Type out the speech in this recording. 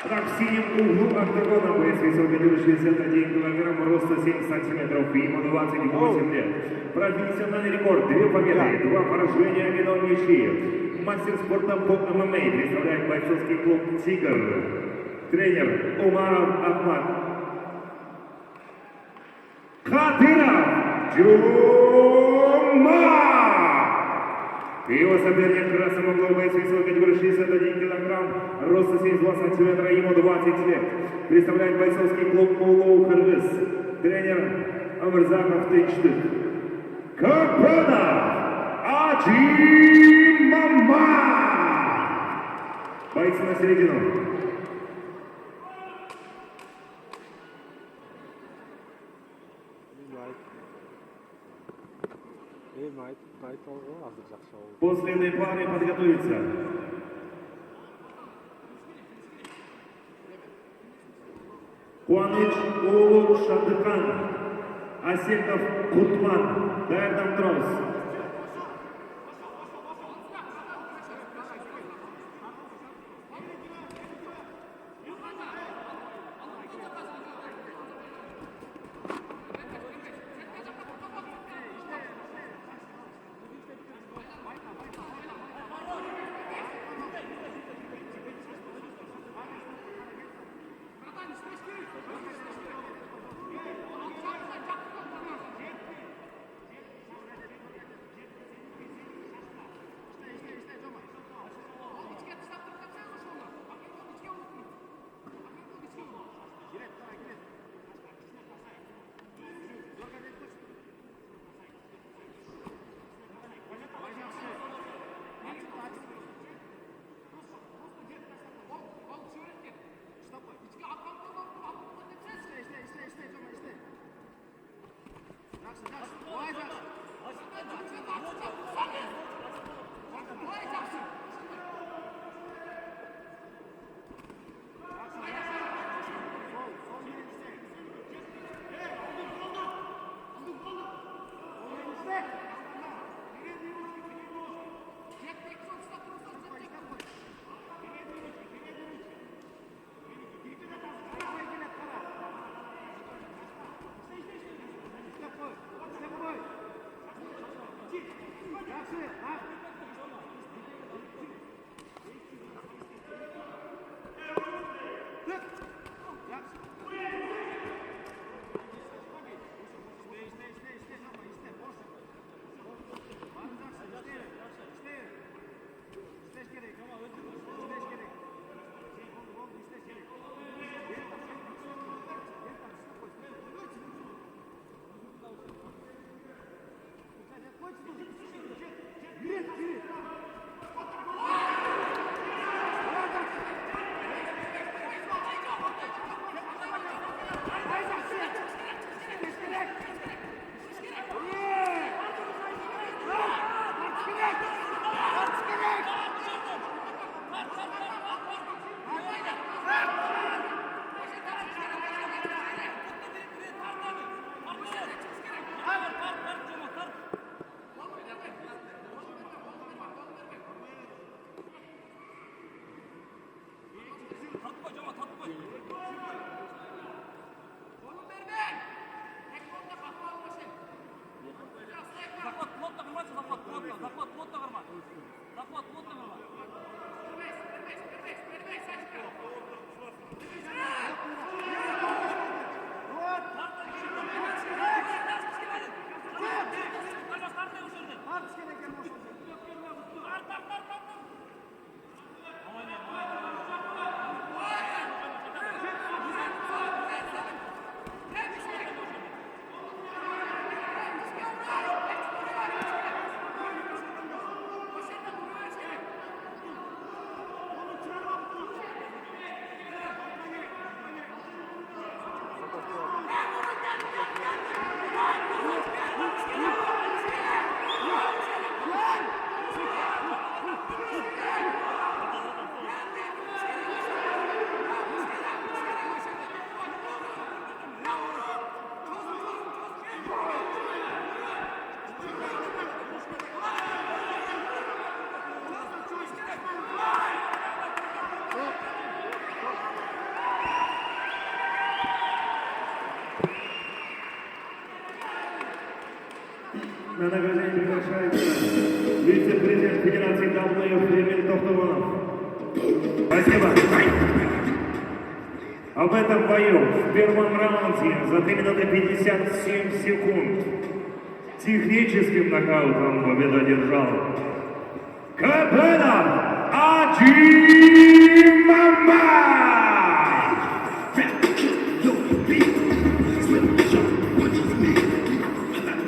Так, в синем углу октагона боец весил 61 килограмм, роста 7 сантиметров, ему 28 лет. Профессиональный рекорд, 2 победы, 2 поражения, 1 ничьи. Мастер спорта по ММА представляет бойцовский клуб «Тигр». Тренер Умаров Ахмад Хатыров Джума. Его соперник в красном углу боец весовой категории 61 килограмм, роста 72 сантиметра, ему 20 лет. Представляет бойцовский клуб «Улуу Кыргыз». Тренер Амырзаков Тынчтык. Капана Ачимама. Бойцы на середину. После этой пары подготовиться. Куаныч Улу Шадыкан, Асеков Кутман, Дайрдам Трос. На награждение приглашается вице-президент Федерации WF Эмиль Тохтованов. Спасибо. Об этом бою в первом раунде за 3 минуты 57 секунд техническим нокаутом победу одержал Капенов Аджи!